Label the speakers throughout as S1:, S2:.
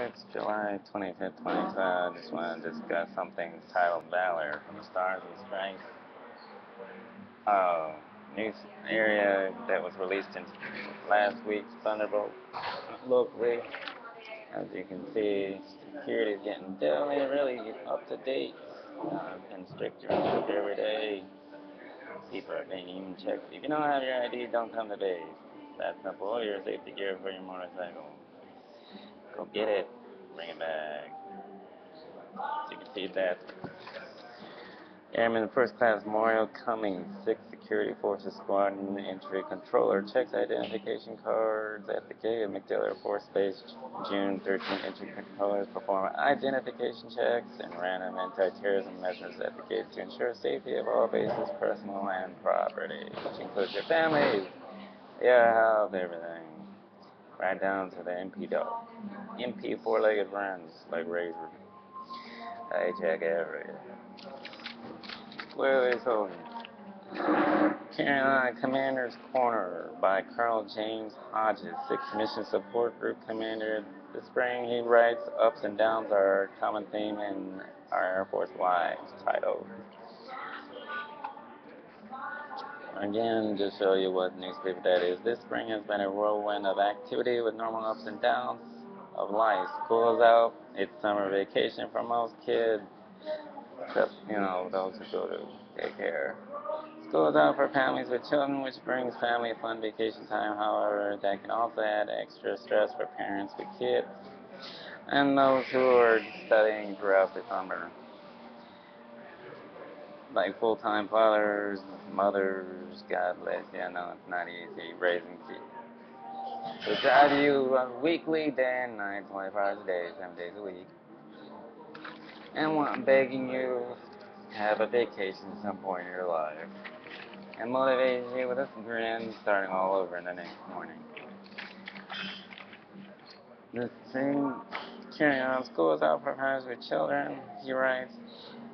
S1: It's July 25th, 2012. I just want to discuss something titled Valor from the Stars and Stripes. Uh, News area that was released in last week's Thunderbolt locally. As you can see, security is getting definitely really up to date. And stricter and stricter every day. People are being even checked. If you don't have your ID, don't come to base. That's simple. Your safety gear for your motorcycle. Go get it. Bring it back. So you can see that Airman First Class Mario Cummings, 6th Security Forces Squadron Entry Controller, checks identification cards at the gate of MacDill Air Force Base. June 13th, entry controllers perform identification checks and random anti-terrorism measures at the gate to ensure safety of all bases, personal and property, which includes your families, your health, everything. Right down to the MP dog. MP four-legged friends like Razor. I check everything. Clearly so. Carolina Commander's Corner by Colonel James Hodges, 6th Mission Support Group Commander. This spring he writes, "Ups and downs are a common theme in our Air Force lives," titled. Again, just show you what newspaper that is. This spring has been a whirlwind of activity with normal ups and downs of life. School's out, it's summer vacation for most kids, except, those who go to daycare. School's out for families with children, which brings family fun vacation time. However, that can also add extra stress for parents with kids and those who are studying throughout the summer. Like full-time fathers, mothers, God bless you. I know it's not easy raising kids. So drive you weekly, day and night, 24 hours a day, 7 days a week. And I'm begging you to have a vacation at some point in your life. And motivates you with a grin starting all over in the next morning. The thing carrying on school is out for parents with children. He writes,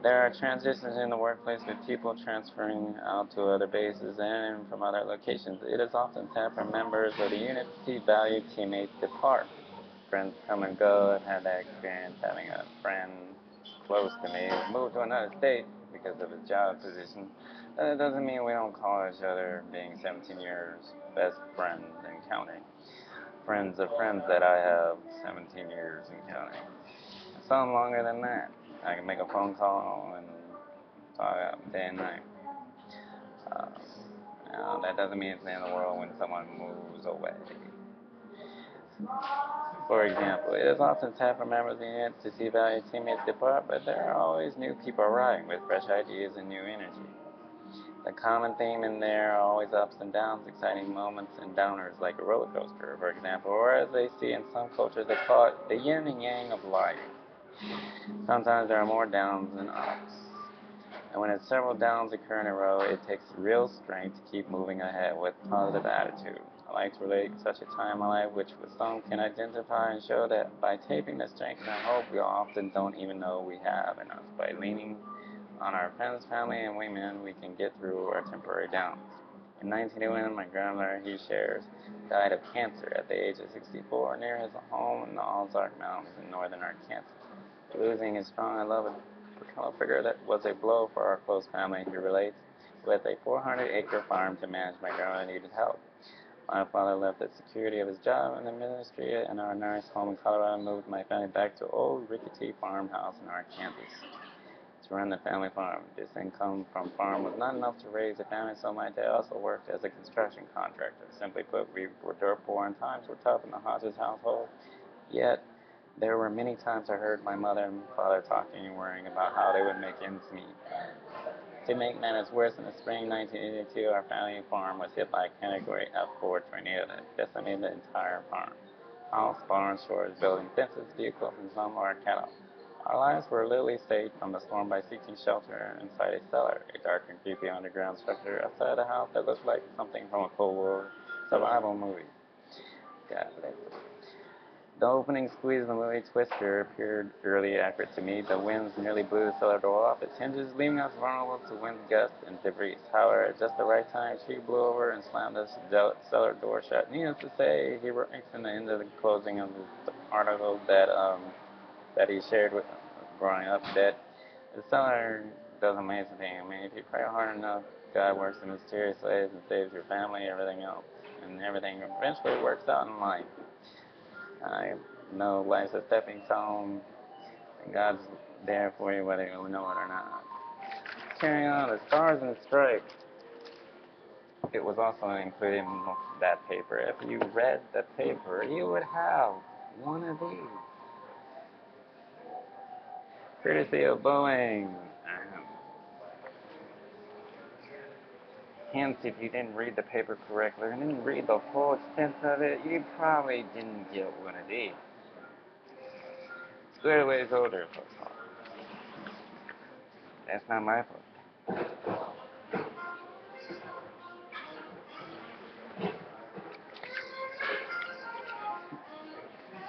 S1: there are transitions in the workplace with people transferring out to other bases and from other locations. It is often sad for members of the unit to see valued teammates depart. Friends come and go. I've had that experience having a friend close to me move to another state because of his job position. It doesn't mean we don't call each other, being 17 years, best friends and counting. Friends of friends that I have 17 years and counting. Some longer than that. I can make a phone call and talk out day and night. That doesn't mean it's the end of the world when someone moves away. For example, it is often sad for members of the unit to see valued teammates depart, but there are always new people arriving with fresh ideas and new energy. The common theme in there are always ups and downs, exciting moments, and downers like a roller coaster, for example, or as they see in some cultures, they call it the yin and yang of life. Sometimes there are more downs than ups. And when several downs occur in a row, it takes real strength to keep moving ahead with positive attitude. I like to relate such a time in my life which some can identify and show that by taping the strength and hope we often don't even know we have in us. By leaning on our friends, family, and women, we can get through our temporary downs. In 1981, my grandmother, he shares, died of cancer at the age of 64 near his home in the Ozark Mountains in northern Arkansas. Losing his strong and loved paternal figure that was a blow for our close family, he relates. With a 400-acre farm to manage, my grandmother needed help. My father left the security of his job in the ministry and our nice home in Colorado and moved my family back to old rickety farmhouse in Arkansas to run the family farm. This income from farm was not enough to raise a family, so my dad also worked as a construction contractor. Simply put, we were dirt poor and times were tough in the Hodges household. Yet, there were many times I heard my mother and father talking and worrying about how they would make ends meet. To make matters worse, in the spring 1982, our family farm was hit by a Category F4 tornado that decimated the entire farm. House, barns, shores, building fences, vehicles, and some of our cattle. Our lives were literally saved from the storm by seeking shelter inside a cellar, a dark and creepy underground structure outside the house that looked like something from a Cold War survival movie. God bless it. The opening squeeze of the movie Twister appeared eerily accurate to me. The winds nearly blew the cellar door off its hinges, leaving us vulnerable to wind gusts and debris. However, at just the right time, a tree blew over and slammed the cellar door shut. Needless to say, he writes in the end of the closing of article that he shared with growing up that the seller does an amazing thing. I mean, if you pray hard enough, God works in mysterious ways and saves your family, everything else, and everything eventually works out in life. I know life's a stepping stone, and God's there for you whether you know it or not. Carrying on, the Stars and Stripes. It was also included in that paper. If you read the paper, you would have one of these. Courtesy of Boeing. Hence, if you didn't read the paper correctly and didn't read the full extent of it, you probably didn't get one of these. Squared away older, folks. That's not my fault.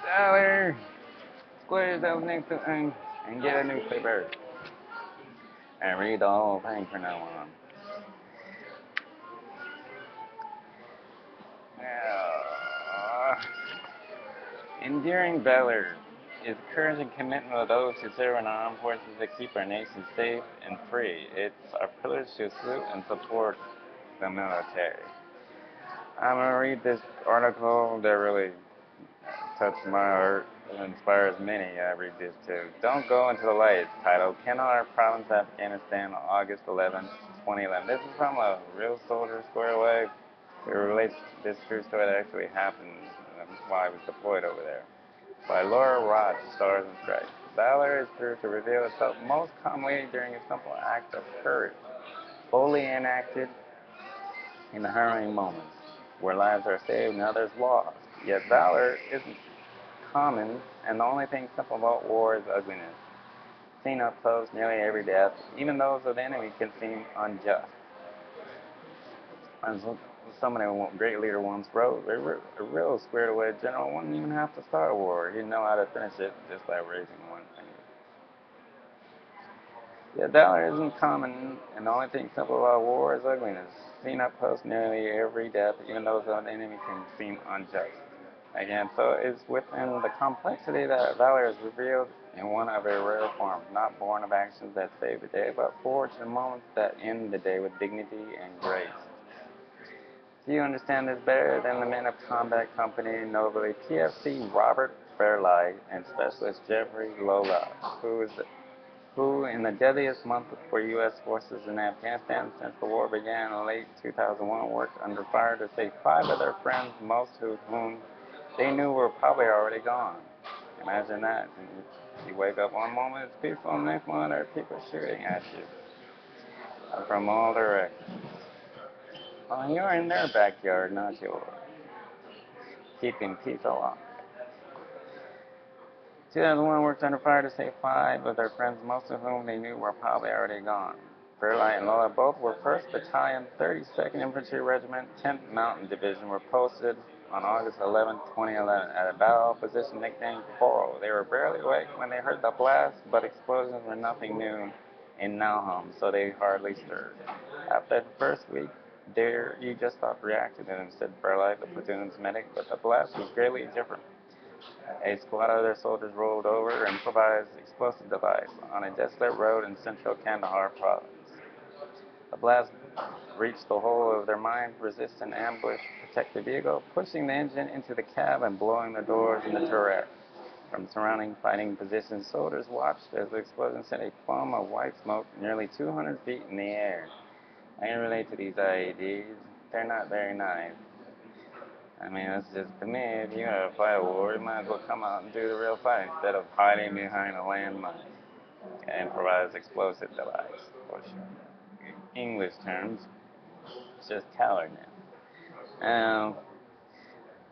S1: Dollar. Square yourself next to and get a newspaper. And read the whole thing from now on. Enduring valor is the courage and commitment of those who serve in our armed forces to keep our nation safe and free. It's our privilege to salute and support the military. I'm going to read this article that really touched my heart and inspires many. I read this too. Don't Go Into the Light. It's titled Kandahar Province, Afghanistan, August 11, 2011. This is from a real soldier squared away. It relates to this true story that actually happened while I was deployed over there. By Laura Roth, Stars and Stripes. Valor is proved to reveal itself most commonly during a simple act of courage, boldly enacted in the harrowing moments, where lives are saved and others lost. Yet valor isn't common, and the only thing simple about war is ugliness. Seen up close, nearly every death, even those of the enemy, can seem unjust. As somebody, a great leader once wrote, a real squared away general wouldn't even have to start a war. He'd know how to finish it just by raising one finger. Yet valor isn't common, and the only thing simple about war is ugliness. Seen up close, nearly every death, even those of the enemy, can seem unjust. Again, so it's within the complexity that valor is revealed in one of a rare form, not born of actions that save the day, but forged in moments that end the day with dignity and grace. Do you understand this better than the men of Combat Company, notably PFC Robert Fairlight and Specialist Jeffrey Lola, who in the deadliest month for U.S. forces in Afghanistan since the war began in late 2001 worked under fire to save 5 of their friends, most of whom they knew were probably already gone. Imagine that. You wake up one moment it's peaceful, and the next one there are people shooting at you from all directions. Well, you're in their backyard, not yours. Keeping peace alive. 2001 worked under fire to save 5 of their friends, most of whom they knew were probably already gone. Fairlight and Lola both were 1st Battalion, 32nd Infantry Regiment, 10th Mountain Division, were posted on August 11, 2011 at a battle position nicknamed Coral. They were barely awake when they heard the blast, but explosions were nothing new in Nahum, so they hardly stirred. After the first week, there, you just stopped reacting to them, said Fairlight, the platoon's medic, but the blast was greatly different. A squad of their soldiers rolled over and improvised explosive device on a desolate road in central Kandahar province. The blast reached the whole of their mine-resistant ambush protected vehicle, pushing the engine into the cab and blowing the doors and the turret. From surrounding fighting positions, soldiers watched as the explosion sent a plume of white smoke nearly 200 feet in the air. I can relate to these IEDs. They're not very nice. I mean, it's just, to me, if you're going to fight a war, you might as well come out and do the real fight instead of hiding behind a landmine. Improvised explosive device, or English terms, it's just cowardness.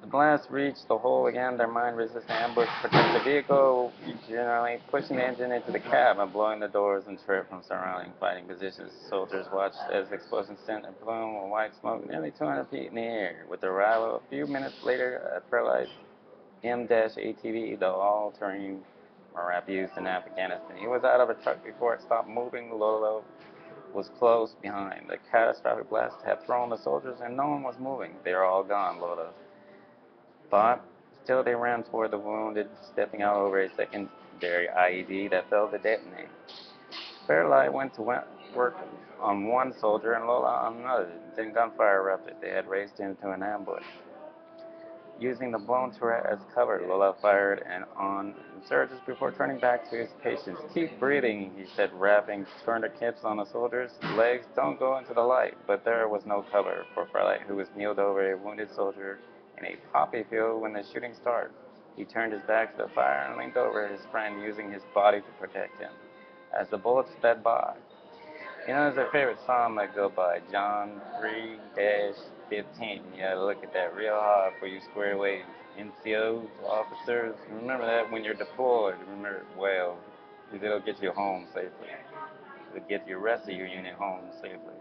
S1: The blast reached the hole again, their mine-resistant ambush protected the vehicle, generally pushing the engine into the cab and blowing the doors and turret from surrounding fighting positions. Soldiers watched as the explosion sent a plume of white smoke nearly 200 feet in the air. With the arrival a few minutes later at Fairlight's M-ATV, the all-terrain MRAP used in Afghanistan, he was out of a truck before it stopped moving. Lolo was close behind. The catastrophic blast had thrown the soldiers and no one was moving. They were all gone, Lola thought. Still, they ran toward the wounded, stepping out over a secondary IED that failed to detonate. Fairlight went to work on one soldier and Lola on another. Then gunfire erupted. They had raced into an ambush. Using the blown turret as cover, Lola fired and on insurgents before turning back to his patients. Keep breathing, he said, wrapping tourniquets on the soldier's legs. Don't go into the light. But there was no cover for Fairlight, who was kneeled over a wounded soldier in a poppy field when the shooting started. He turned his back to the fire and leaned over his friend, using his body to protect him. As the bullets sped by, you know, there's a favorite song that go by John 3-15. You gotta look at that real hard for you square away. NCOs, officers, remember that when you're deployed. Remember, well, it'll get you home safely. It'll get your rest of your unit home safely.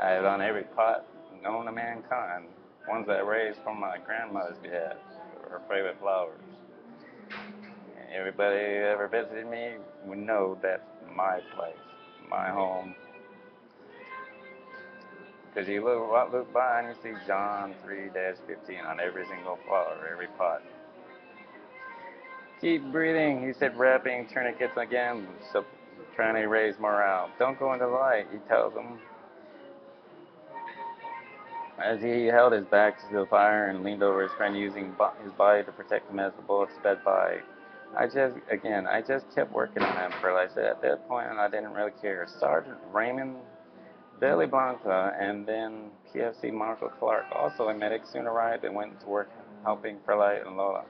S1: I have on every pot known to mankind, ones that I raised from my grandmother's behalf, her favorite flowers. Everybody who ever visited me would know that's my place, my home. Because you look by and you see John 3-15 on every single flower, every pot. Keep breathing, he said, wrapping tourniquets again, so trying to raise morale. Don't go into the light, he tells them. As he held his back to the fire and leaned over his friend, using his body to protect him as the bullets sped by. I just kept working on him, Pearl. I said, at that point, I didn't really care. Sergeant Raymond Billy Blanca and then PFC Marco Clark, also a medic, soon arrived and went to work helping Fairlight and Lola.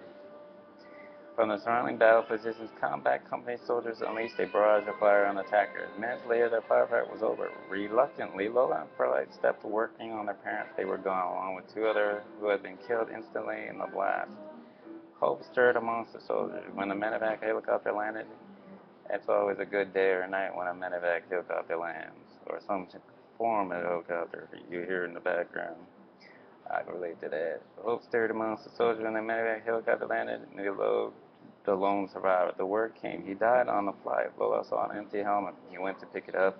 S1: From the surrounding battle positions, combat company soldiers unleashed a barrage of fire on the attackers. Minutes later, their firefight was over. Reluctantly, Lola and Fairlight stepped to working on their parents. They were gone, along with two others who had been killed instantly in the blast. Hope stirred amongst the soldiers. When the medevac helicopter landed, it's always a good day or night when a medevac helicopter lands, or some form of helicopter you hear in the background. I can relate to that. Hope stirred amongst the soldiers when the medevac helicopter landed, and the lone survivor. The word came. He died on the flight. Lola saw an empty helmet. He went to pick it up,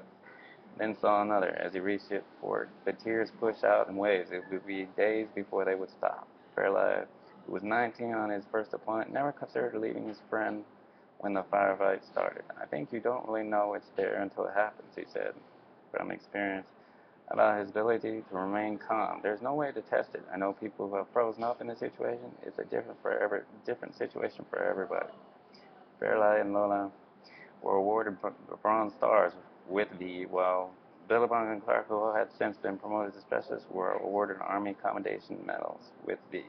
S1: then saw another as he reached it for it. The tears pushed out in waves. It would be days before they would stop. Fairlight, who was 19 on his first deployment, never considered leaving his friend when the firefight started. I think you don't really know it's there until it happens, he said, from experience, about his ability to remain calm. There's no way to test it. I know people who have frozen up in a situation. It's a different situation for everybody. Fairlight and Lola were awarded Bronze Stars with V, while Billabong and Clark, who had since been promoted to specialists, were awarded Army Commendation Medals with V.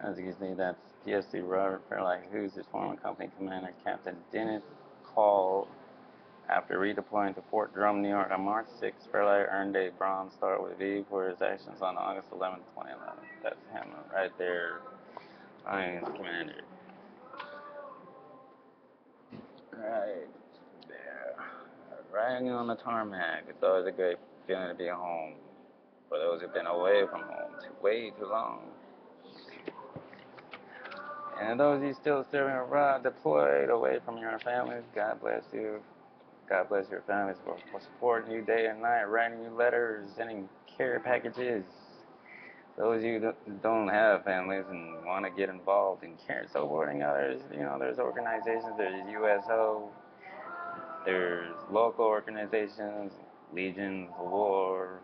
S1: As you can see, that's PSC Robert Fairlight, who's his former company commander, Captain didn't call after redeploying to Fort Drum, New York on March 6. Fairlight earned a Bronze Star with V for his actions on August 11, 2011. That's him right there. I am his commander. Right there. Riding on the tarmac. It's always a great feeling to be home. For those who've been away from home way too long. And those of you still serving abroad, deployed away from your families, God bless you. God bless your families for supporting you day and night, writing you letters, sending care packages. Those of you that don't have families and want to get involved in care, supporting others, you know, there's organizations, there's USO, there's local organizations, Legions of War.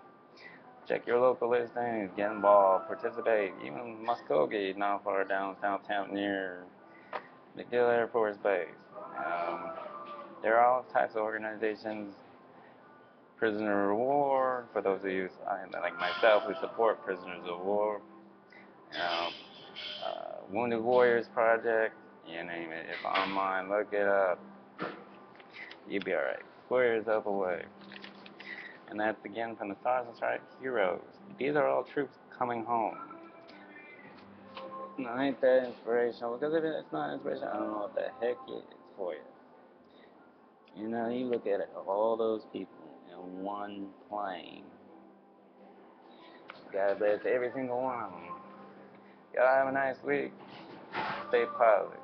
S1: Check your local listings, get involved, participate. Even Muskogee, not far downtown near MacDill Air Force Base. There are all types of organizations. Prisoner of War, for those of you like myself who support prisoners of war. Wounded Warriors Project, you name it. It's online, look it up. You'll be alright. 4 years up away. And that's again from the Stars and Stripes Heroes. These are all troops coming home. Now, ain't that inspirational? Because if it's not inspirational, I don't know what the heck it is for you. You know, you look at it, all those people in one plane. God bless every single one of them. Y'all have a nice week. Stay positive.